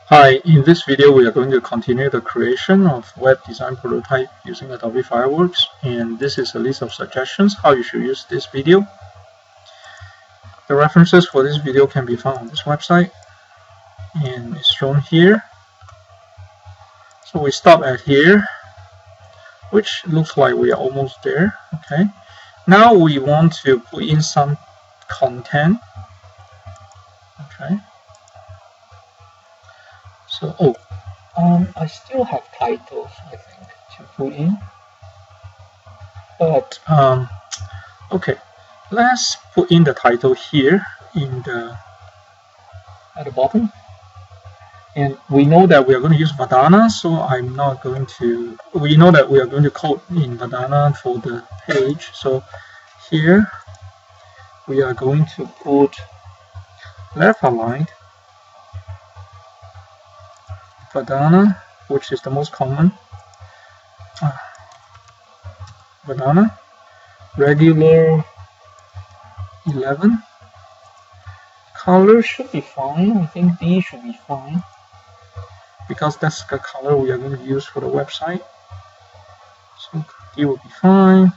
Hi, in this video we are going to continue the creation of web design prototype using Adobe Fireworks, and this is a list of suggestions how you should use this video. The references for this video can be found on this website and it's shown here. So we stop at here, which looks like we are almost there. Okay, now we want to put in some content. Okay, so I still have titles, I think, to put in, but okay, let's put in the title here at the bottom. And we know that we are going to use Verdana, so I'm not going to. We know that we are going to code in Verdana for the page. So here we are going to put left aligned Verdana, which is the most common. Verdana regular 11. Color should be fine. I think D should be fine, because that's the color we are going to use for the website. So D will be fine.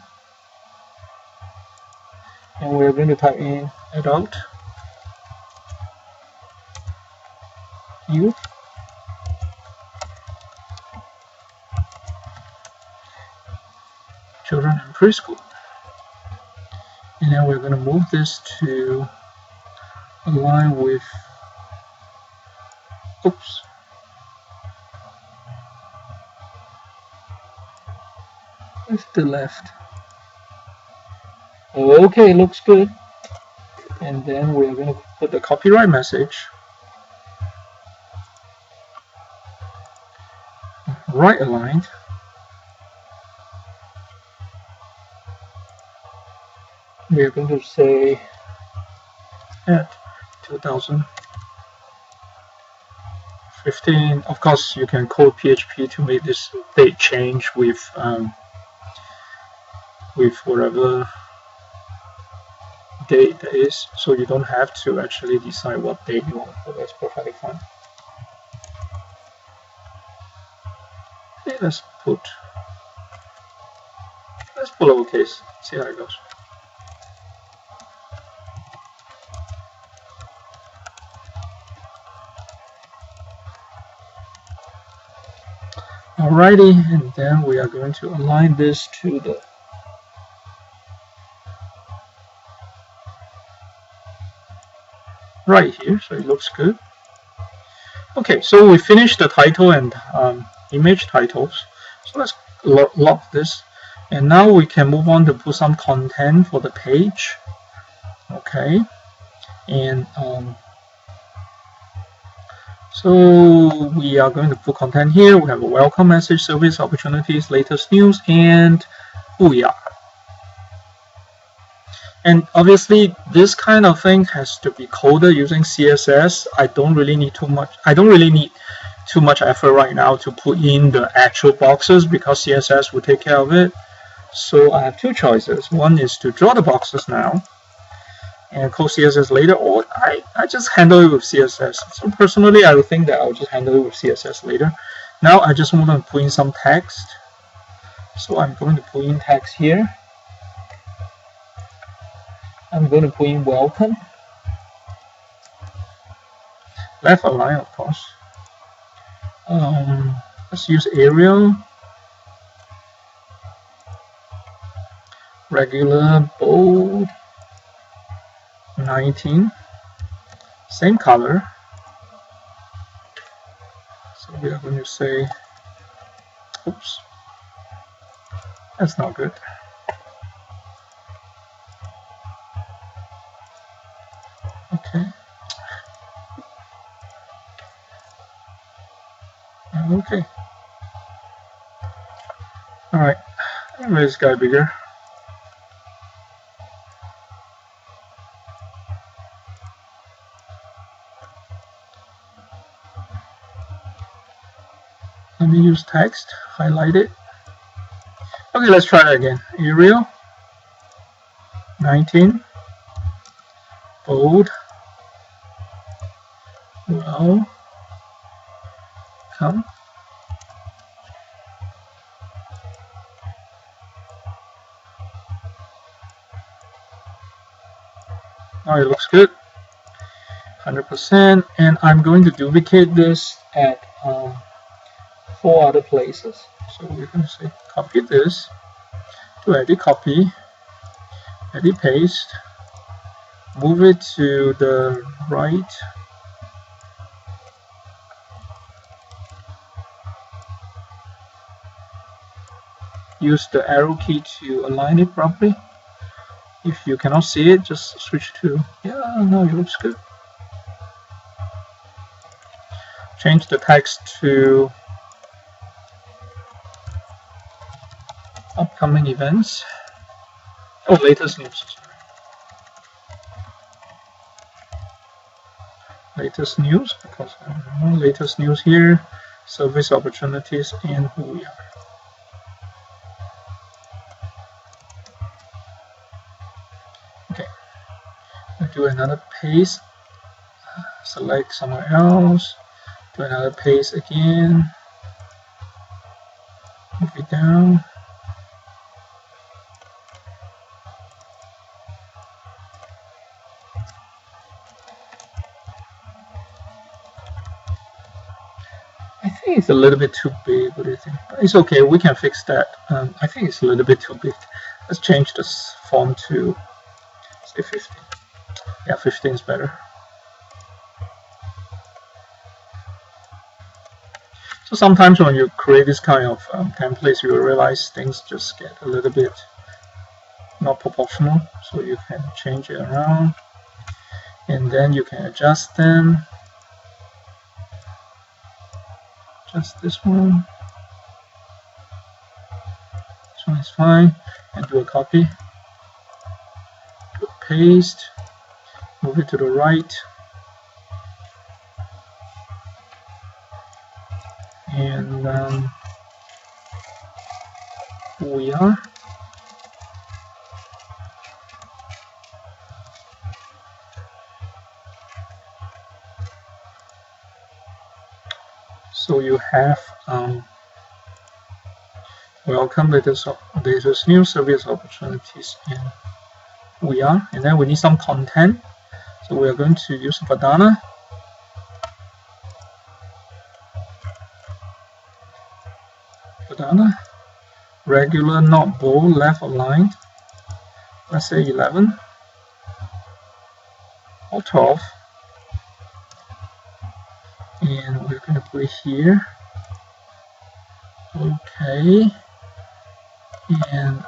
And we're going to type in adult, youth, children in preschool. And then we're going to move this to align with, with the left. Okay, looks good. And then we're going to put the copyright message right aligned. We're going to say at 2015. Of course, you can code PHP to make this date change with whatever date that is, so you don't have to actually decide what date you want to put. That's perfectly fine. Okay, let's put lowercase, see how it goes. Alrighty, and then we are going to align this to the right here, so it looks good. Okay, so we finished the title and image titles. So let's lock this, and now we can move on to put some content for the page. Okay, and so we are going to put content here. We have a welcome message, service opportunities, latest news, and who we are. And obviously, this kind of thing has to be coded using CSS. I don't really need too much effort right now to put in the actual boxes, because CSS will take care of it. So I have two choices. One is to draw the boxes now and code CSS later, or I just handle it with CSS. So personally, I would think that I'll just handle it with CSS later. Now I just want to put in some text. So I'm going to put in text here. I'm going to put in welcome. Left align, of course. Let's use Arial. Regular bold 19. Same color. So we are going to say, oops, that's not good. Okay. Okay. All right. Let me make this guy bigger. Let me use text, highlight it. Okay, let's try that again. Arial 19, bold, well, come. Now it looks good, 100%, and I'm going to duplicate this at 4 other places. So we're going to say copy this, to edit copy, edit paste, move it to the right, use the arrow key to align it properly. If you cannot see it, just switch to, yeah, no, it looks good. Change the text to upcoming events. Oh, latest news. Sorry. Latest news, because I don't know, latest news here, service opportunities, and who we are. Okay, we'll do another paste, select somewhere else, do another paste again, move it down. I think it's a little bit too big. What do you think? It's okay, we can fix that. I think it's a little bit too big. Let's change this font to, say, 15. Yeah, 15 is better. So sometimes when you create this kind of templates, you realize things just get a little bit not proportional. So you can change it around, and then you can adjust them. Just this one. This one is fine. And do a copy. Do a paste. Move it to the right. And we are. So you have welcome latest new service opportunities, and we are. And then we need some content. So we are going to use Verdana. Regular, not bold, left aligned. Let's say 11 or 12. And we're going to put it here. Okay. And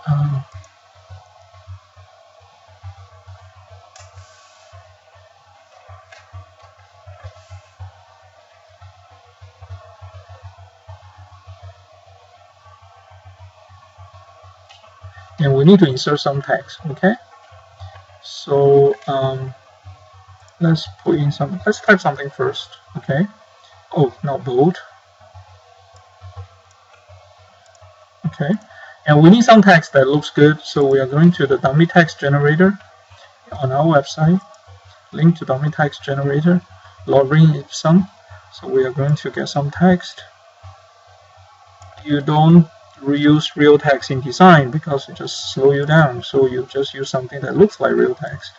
we need to insert some text. Okay. So let's put in some. Let's type something first. Okay. Oh, not bold. Okay. And we need some text that looks good, so we are going to the dummy text generator on our website, link to dummy text generator, Lorem Ipsum. So we are going to get some text. You don't reuse real text in design because it just slows you down, so you just use something that looks like real text.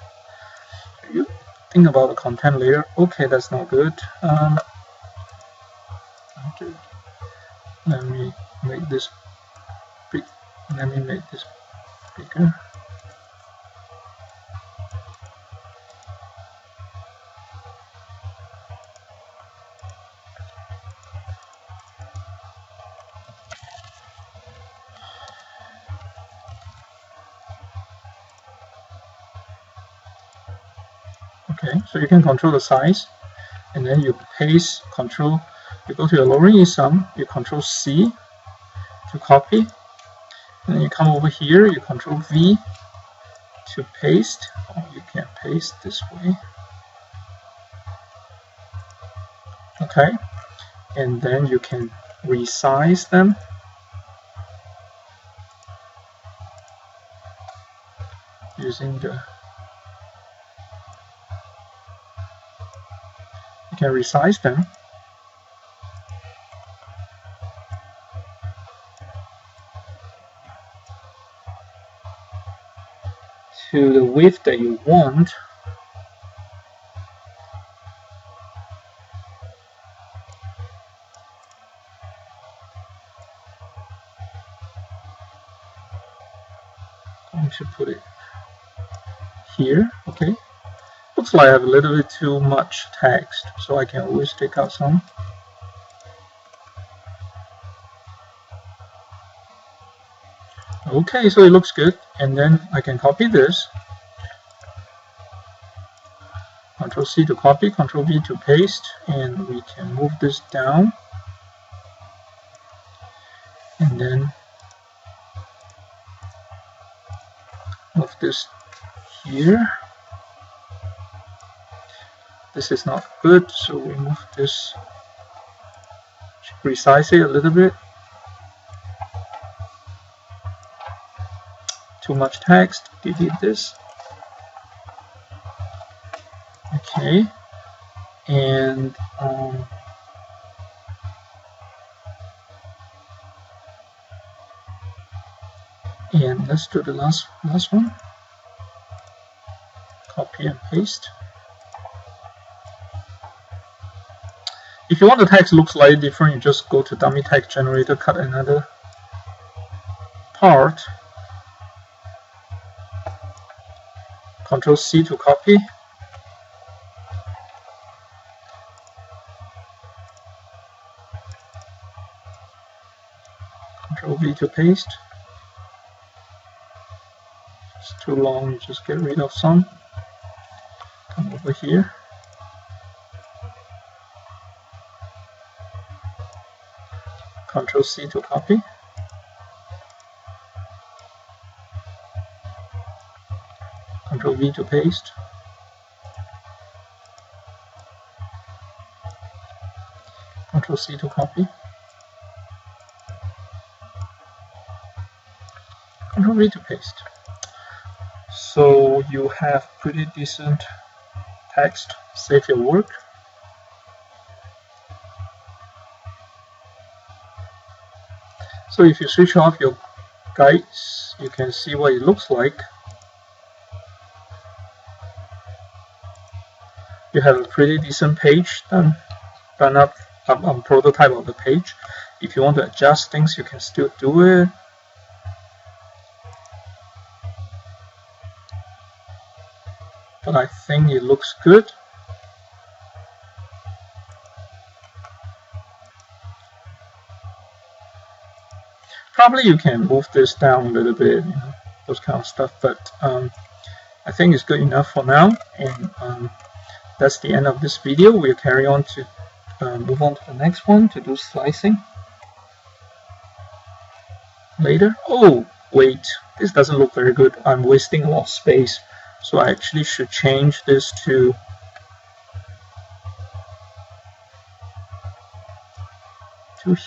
You think about the content layer. Okay, that's not good. Let me make this big. Let me make this bigger. Okay, so you can control the size, and then you paste control. You go to your Lorem Ipsum, you control C to copy, and then you come over here, you control V to paste. Or you can paste this way. Okay, and then you can resize them. Using the, you can resize them. to the width that you want. I'm going to put it here. Okay. Looks like I have a little bit too much text, so I can always take out some. Okay, so it looks good, and then I can copy this. Ctrl C to copy, Ctrl V to paste, and we can move this down. And then move this here. This is not good, so we move this, resize it a little bit. Too much text, delete this. Okay, and let's do the last one. Copy and paste. If you want the text to look slightly different, you just go to dummy text generator, cut another part. Ctrl C to copy. Ctrl V to paste. It's too long, you just get rid of some. Come over here. Ctrl C to copy. Ctrl V to paste. Ctrl C to copy. Ctrl V to paste. So you have pretty decent text. Save your work. So if you switch off your guides, you can see what it looks like. You have a pretty decent page done up, prototype of the page. If you want to adjust things, you can still do it. But I think it looks good. Probably you can move this down a little bit, those kind of stuff, but I think it's good enough for now, and that's the end of this video. We'll carry on to move on to the next one to do slicing later. Oh, wait, this doesn't look very good. I'm wasting a lot of space, so I actually should change this to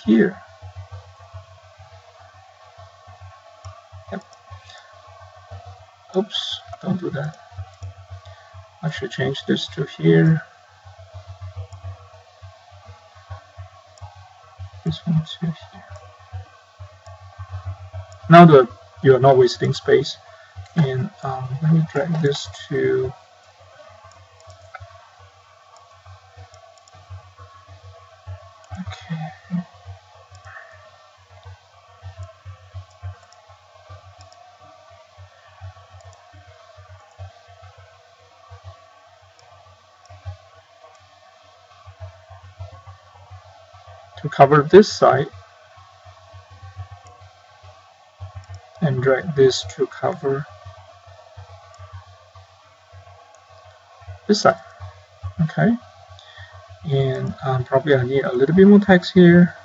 here. Oops, don't do that. I should change this to here. This one to here. Now that you are not wasting space, and let me drag this to cover this side, and drag this to cover this side. Okay, and probably I need a little bit more text here,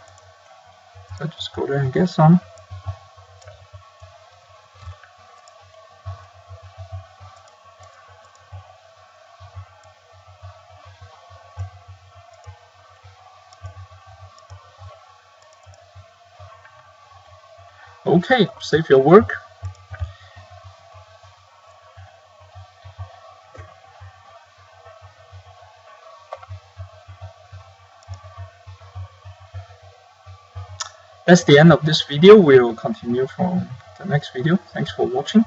so just go there and get some. Okay, save your work. That's the end of this video. We'll continue from the next video. Thanks for watching.